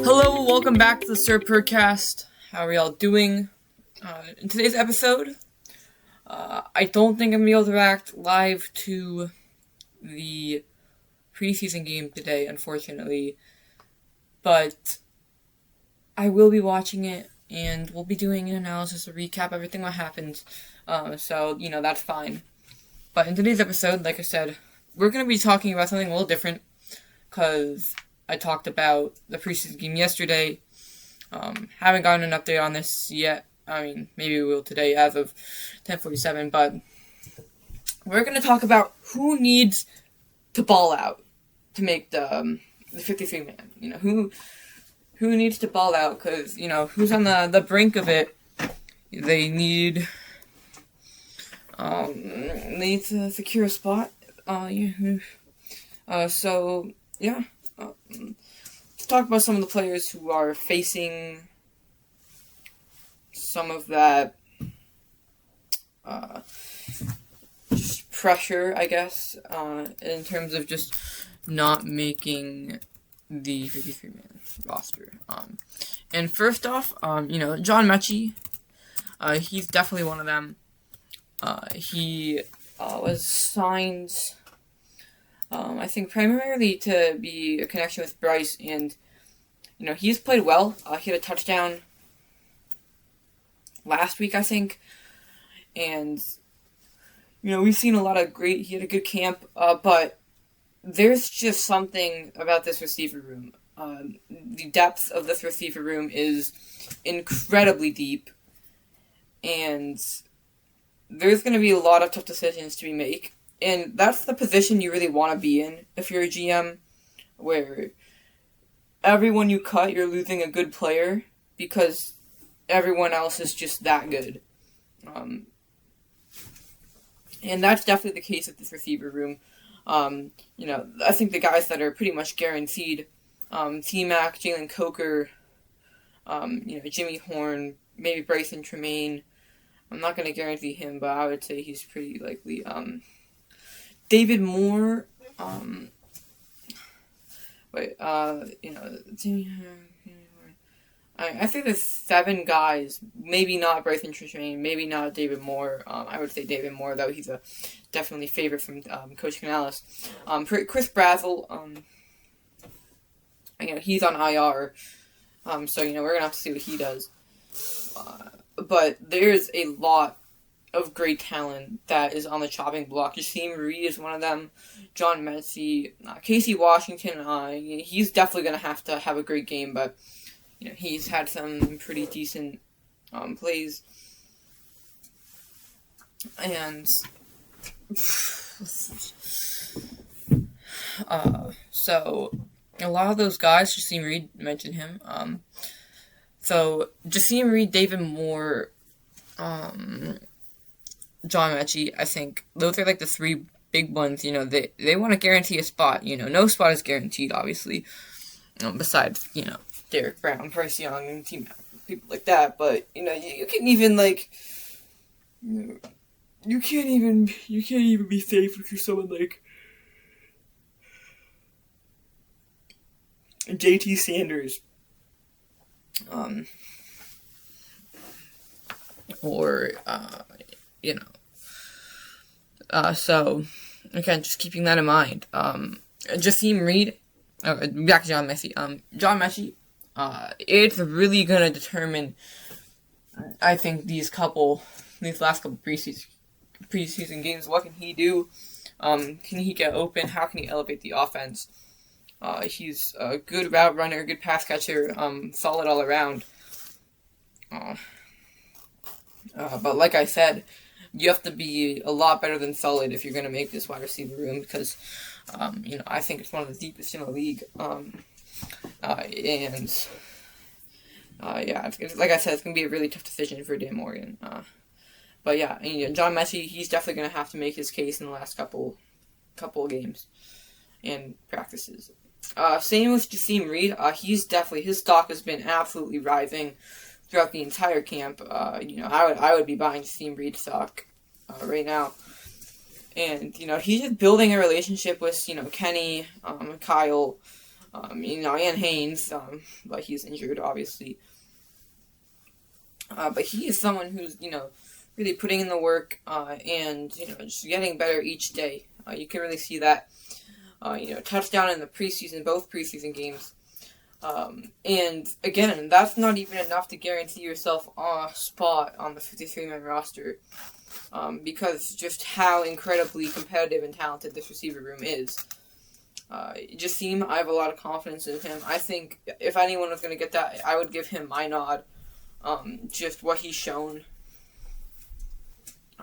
Hello, welcome back to the Sir Purrcast. How are y'all doing? In today's episode, I don't think I'm going to be able to react live to the preseason game today, unfortunately. But I will be watching it, and we'll be doing an analysis, a recap, everything that happened. So, that's fine. But in today's episode, like I said, we're going to be talking about something a little different, because I talked about the preseason game yesterday. Haven't gotten an update on this yet. I mean, maybe we will today as of 10:47, but we're going to talk about who needs to ball out to make the 53-man. Who needs to ball out, because, who's on the brink of it. They need to secure a spot. Let's talk about some of the players who are facing some of that just pressure, I guess, in terms of just not making the 53-man roster. And first off, John Mechie, he's definitely one of them. He was signed, I think, primarily to be a connection with Bryce, and, he's played well. He had a touchdown last week, I think, and, we've seen a lot of he had a good camp, but there's just something about this receiver room. The depth of this receiver room is incredibly deep, and there's going to be a lot of tough decisions to be made. And that's the position you really want to be in if you're a GM, where everyone you cut, you're losing a good player because everyone else is just that good. And that's definitely the case at this receiver room. I think the guys that are pretty much guaranteed, T-Mac, Jalen Coker, Jimmy Horn, maybe Bryson Tremaine. I'm not going to guarantee him, but I would say he's pretty likely. David Moore, I think there's 7 guys, maybe not Bryson Tremaine, maybe not David Moore. I would say David Moore, though. He's a definitely favorite from Coach Canales. Chris Brazzell, he's on IR, so, we're going to have to see what he does. But there's a lot of great talent that is on the chopping block. Jasim Reed is one of them. John Mechie, Casey Washington, he's definitely going to have a great game, but he's had some pretty decent plays. And so a lot of those guys, Jasim Reed mentioned him. So Jasim Reed, David Moore, John Mechie, I think those are like the 3 big ones. They want to guarantee a spot. No spot is guaranteed, obviously. Besides, Derek Brown, Bryce Young, and T-Mac, people like that. But you can even you can't even be safe if you're someone like JT Sanders, so, again, just keeping that in mind. Jasim Reed, back to John Mechie. John Mechie, it's really going to determine, I think, these last couple preseason games. What can he do? Can he get open? How can he elevate the offense? He's a good route runner, good pass catcher, solid all around. But like I said, you have to be a lot better than solid if you're going to make this wide receiver room, because, I think it's one of the deepest in the league. Like I said, it's going to be a really tough decision for Dan Morgan. But yeah, John Mechie, he's definitely going to have to make his case in the last couple of games and practices. Same with Jasim Reed. His stock has been absolutely rising throughout the entire camp. I would be buying Jasim Reed stock right now. And, he's just building a relationship with, Kenny, Kyle, And Haynes, but he's injured, obviously. But he is someone who's, really putting in the work, and, just getting better each day. You can really see that, touchdown in the preseason, both preseason games. And again, that's not even enough to guarantee yourself a spot on the 53-man roster, because just how incredibly competitive and talented this receiver room is. Jassim, I have a lot of confidence in him. I think if anyone was going to get that, I would give him my nod. Just what he's shown.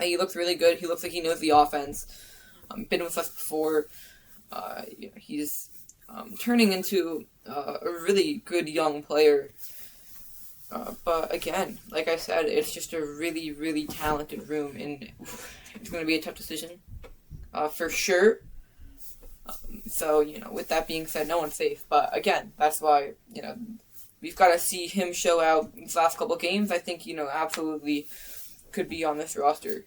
He looks really good. He looks like he knows the offense. Been with us before. He's turning into a really good young player. But again, like I said, it's just a really, really talented room, and it's going to be a tough decision, for sure. So, with that being said, no one's safe. But again, that's why, we've got to see him show out these last couple games. I think, absolutely could be on this roster.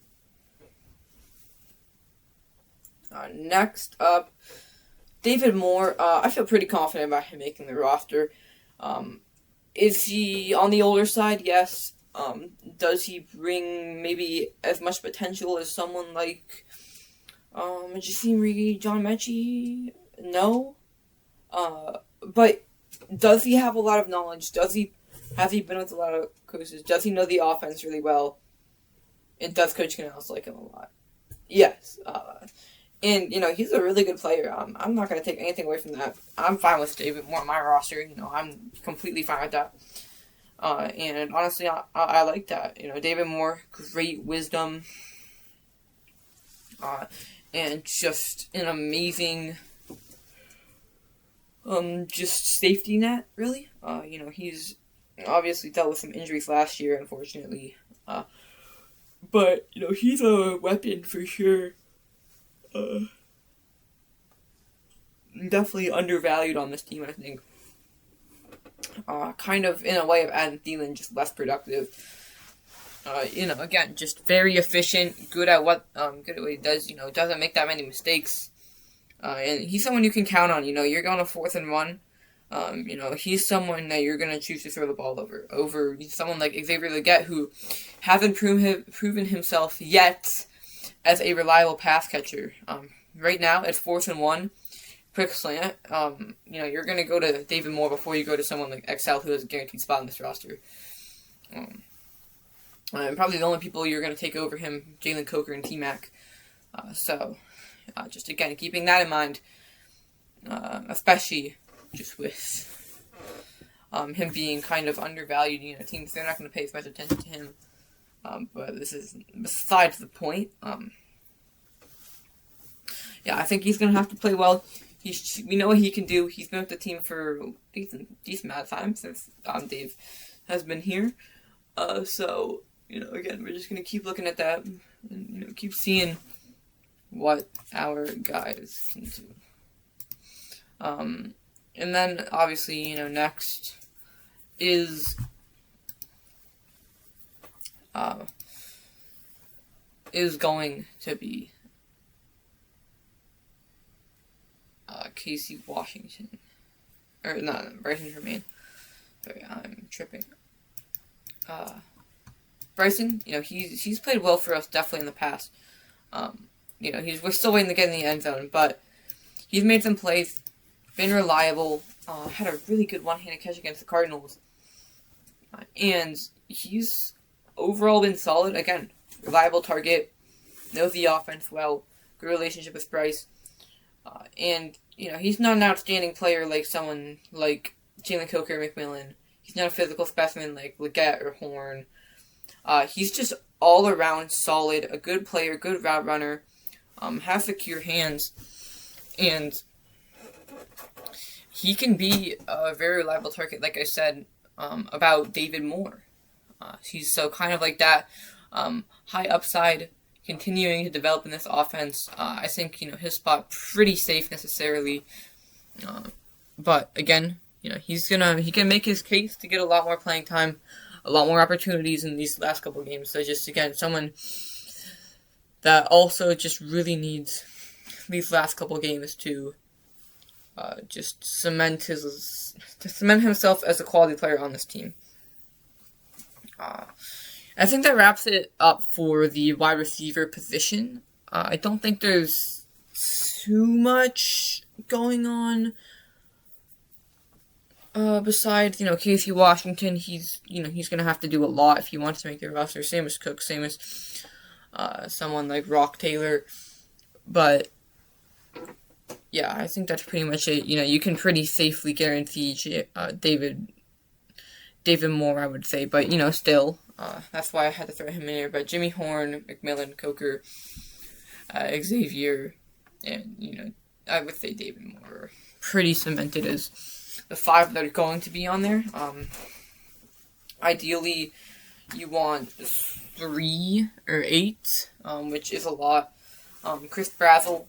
Next up, David Moore. I feel pretty confident about him making the roster. Is he on the older side? Yes. Does he bring maybe as much potential as someone like Jassim Reed, John Mechie? No. But does he have a lot of knowledge? Has he been with a lot of coaches? Does he know the offense really well? And does Coach Canales like him a lot? Yes. And, he's a really good player. I'm not going to take anything away from that. I'm fine with David Moore on my roster. I'm completely fine with that. And honestly, I like that. David Moore, great wisdom. And just an amazing, just safety net, really. He's obviously dealt with some injuries last year, unfortunately. But, he's a weapon for sure. Definitely undervalued on this team, I think. Kind of in a way of Adam Thielen, just less productive. Again, just very efficient, good at what he does. Doesn't make that many mistakes. And he's someone you can count on. You're going to 4th and 1. He's someone that you're going to choose to throw the ball over someone like Xavier Legette, who hasn't proven himself yet as a reliable pass catcher. Right now, it's 4th and 1. Quick slant. You're going to go to David Moore before you go to someone like Excel, who has a guaranteed spot in this roster. And probably the only people you're going to take over him, Jalen Coker and T-Mac. Just again, keeping that in mind, especially just with him being kind of undervalued. Teams, they're not going to pay as much attention to him. But this is besides the point. I think he's going to have to play well. We know what he can do. He's been with the team for a decent amount of time since Dave has been here. Again, we're just going to keep looking at that and, keep seeing what our guys can do. And then, obviously, next is going to be Casey Washington. Or, no, Bryson Tremaine. Sorry, I'm tripping. Bryson, he's played well for us, definitely in the past. We're still waiting to get in the end zone, but he's made some plays, been reliable, had a really good one-handed catch against the Cardinals. And he's overall been solid. Again, reliable target, knows the offense well, good relationship with Bryce. And, he's not an outstanding player like someone like Jalen Coker or McMillan. He's not a physical specimen like Legette or Horn. He's just all around solid, a good player, good route runner, has secure hands, and he can be a very reliable target, like I said, about David Moore. He's so kind of like that, high upside, continuing to develop in this offense. I think, his spot pretty safe necessarily, but again, he can make his case to get a lot more playing time, a lot more opportunities in these last couple games. So just, again, someone that also just really needs these last couple games to just cement himself as a quality player on this team. I think that wraps it up for the wide receiver position. I don't think there's too much going on. Besides, Casey Washington, he's gonna have to do a lot if he wants to make the roster. Same as Cook, same as someone like Rock Taylor. But yeah, I think that's pretty much it. You can pretty safely guarantee David Moore, I would say. But still, that's why I had to throw him in here. But Jimmy Horn, McMillan, Coker, Xavier, and I would say David Moore are pretty cemented as the 5 that are going to be on there. Ideally, you want 3 or 8, which is a lot. Chris Brazzell,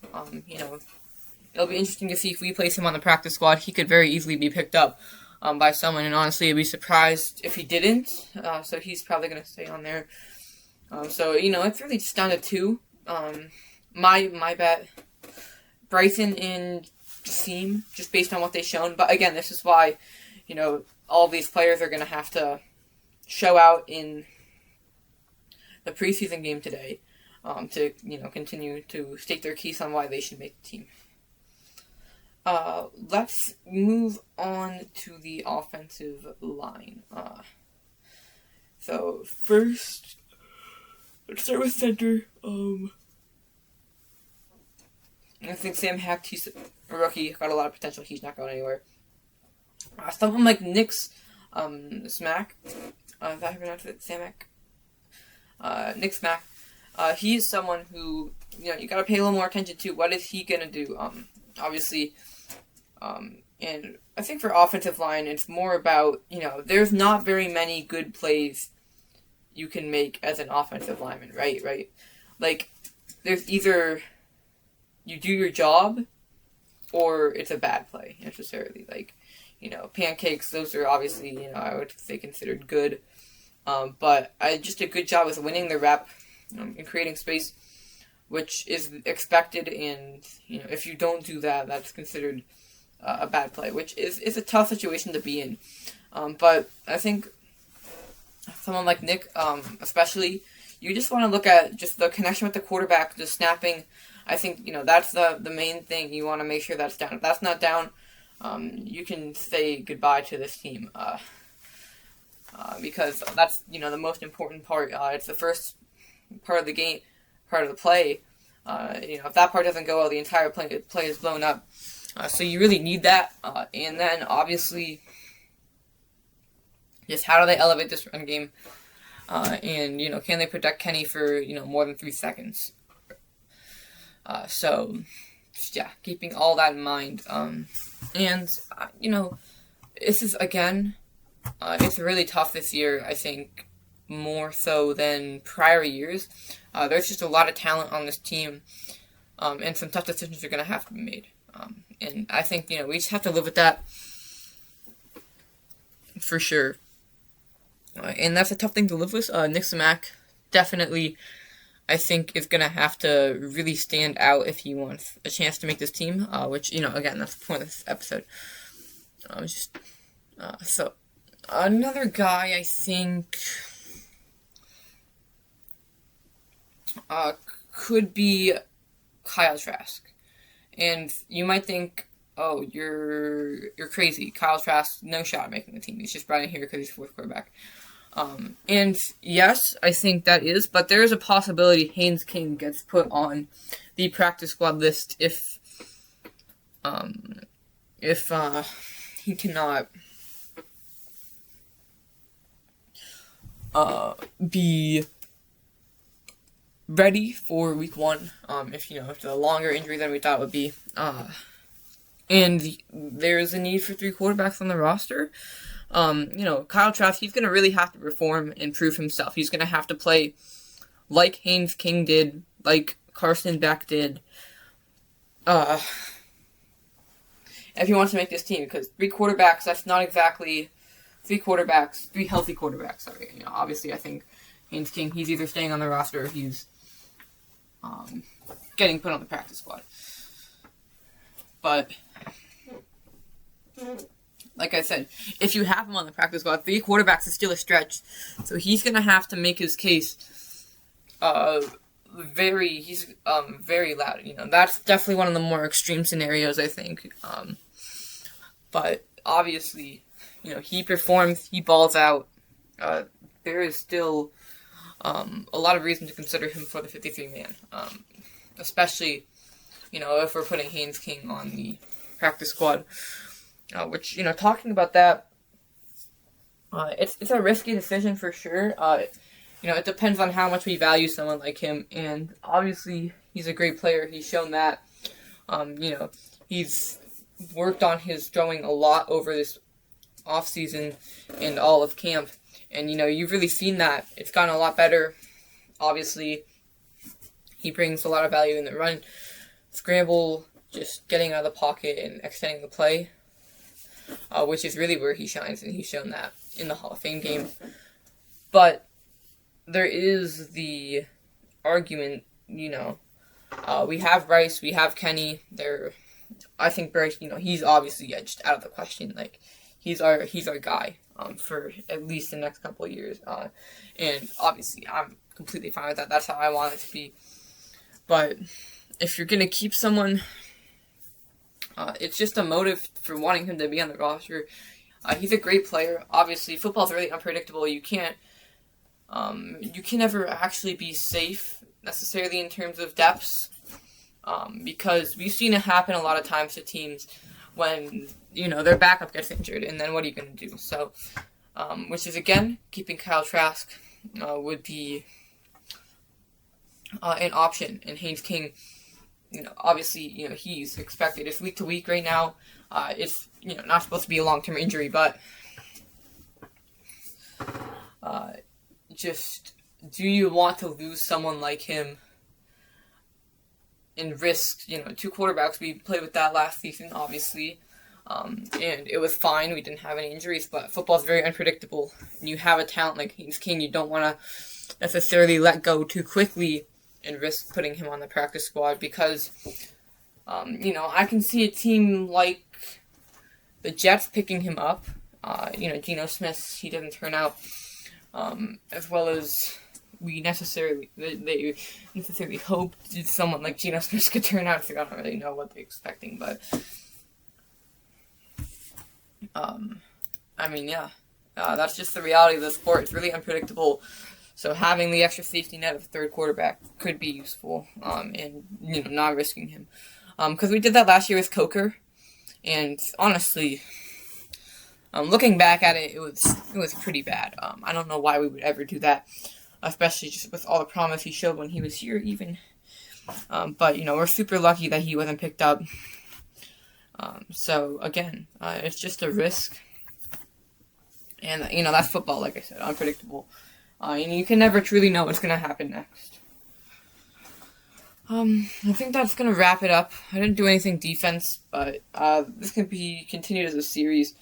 it'll be interesting to see if we place him on the practice squad. He could very easily be picked up by someone, and honestly, I'd be surprised if he didn't. So he's probably going to stay on there. So it's really just down to 2. My bet, Bryson and Seam, just based on what they've shown. But again, this is why, all these players are going to have to show out in the preseason game today to, continue to state their case on why they should make the team. Let's move on to the offensive line. So first, let's start with center. I think Sam Hecht, he's a rookie, got a lot of potential. He's not going anywhere. Someone like Nick Smack, is that how you pronounce it? Sam Hecht? Nick Smack. He's someone who, you gotta pay a little more attention to. What is he gonna do? Obviously, and I think for offensive line, it's more about, there's not very many good plays you can make as an offensive lineman, right? Like, there's either you do your job, or it's a bad play, necessarily. Like, pancakes, those are obviously, I would say considered good. But just a good job with winning the rep and creating space, which is expected, and, if you don't do that, that's considered a bad play, which is a tough situation to be in. But I think someone like Nick, especially, you just want to look at just the connection with the quarterback, the snapping. I think, that's the main thing. You want to make sure that's down. If that's not down, you can say goodbye to this team. Because that's, the most important part. It's the first part of the game, part of the play. If that part doesn't go well, the entire play is blown up. So you really need that. And then, obviously, just how do they elevate this run game? And, can they protect Kenny for, more than 3 seconds? So, yeah, keeping all that in mind. And, this is, again, it's really tough this year, I think, more so than prior years. There's just a lot of talent on this team, and some tough decisions are going to have to be made. And I think, we just have to live with that, for sure. And that's a tough thing to live with. Nick Smack definitely, I think, is going to have to really stand out if he wants a chance to make this team, which, again, that's the point of this episode. So, another guy, I think, could be Kyle Trask. And you might think, oh, you're crazy. Kyle Trask, no shot at making the team. He's just brought in here because he's the 4th quarterback. And yes, I think that is, but there is a possibility Haynes King gets put on the practice squad list if he cannot be ready for week 1, if it's a longer injury than we thought it would be. And there's a need for 3 quarterbacks on the roster. Kyle Trask, he's going to really have to perform and prove himself. He's going to have to play like Haynes King did, like Carson Beck did, if he wants to make this team. Because 3 quarterbacks, that's not exactly 3 healthy quarterbacks. Sorry. Obviously, I think Haynes King, he's either staying on the roster or he's getting put on the practice squad. But like I said, if you have him on the practice squad, 3 quarterbacks is still a stretch. So he's going to have to make his case very loud. That's definitely one of the more extreme scenarios, I think. But obviously, he performs, he balls out. There is still a lot of reason to consider him for the 53-man. Especially, if we're putting Haynes King on the practice squad. Which, talking about that, it's a risky decision for sure. It depends on how much we value someone like him, and obviously he's a great player. He's shown that. He's worked on his throwing a lot over this offseason and all of camp, and you've really seen that. It's gotten a lot better. Obviously, he brings a lot of value in the run, scramble, just getting out of the pocket and extending the play, which is really where he shines, and he's shown that in the Hall of Fame game. But there is the argument, we have Bryce, we have Kenny. I think Bryce, he's obviously edged out of the question. Like, he's our guy for at least the next couple of years. And obviously, I'm completely fine with that. That's how I want it to be. But if you're gonna keep someone, it's just a motive for wanting him to be on the roster. He's a great player. Obviously, football's really unpredictable. You can never actually be safe necessarily in terms of depths, because we've seen it happen a lot of times to teams when their backup gets injured, and then what are you going to do? So, which is again, keeping Kyle Trask would be an option, and Haynes King. Obviously, he's expected. It's week to week right now. It's, not supposed to be a long-term injury, but just, do you want to lose someone like him and risk, 2 quarterbacks? We played with that last season, obviously, and it was fine. We didn't have any injuries, but football's very unpredictable, and you have a talent like Haynes King. You don't want to necessarily let go too quickly and risk putting him on the practice squad, because, I can see a team like the Jets picking him up. Geno Smith, he didn't turn out as well as they necessarily hoped someone like Geno Smith could turn out, so I don't really know what they're expecting, but, that's just the reality of the sport. It's really unpredictable. So having the extra safety net of a third quarterback could be useful, and not risking him, because we did that last year with Coker, and honestly, looking back at it, it was pretty bad. I don't know why we would ever do that, especially just with all the promise he showed when he was here, even. But we're super lucky that he wasn't picked up. So again, it's just a risk, and that's football. Like I said, unpredictable. And you can never truly know what's going to happen next. I think that's going to wrap it up. I didn't do anything defense, but this can be continued as a series.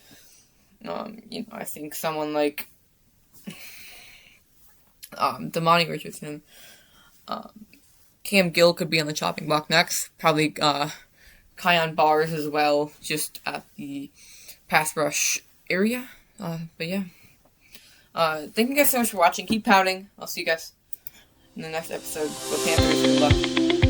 I think someone like Damani Richardson, Cam Gill could be on the chopping block next. Probably Kion Bars as well, just at the pass rush area. But yeah. Thank you guys so much for watching. Keep pouting. I'll see you guys in the next episode. Go Panthers. Good luck.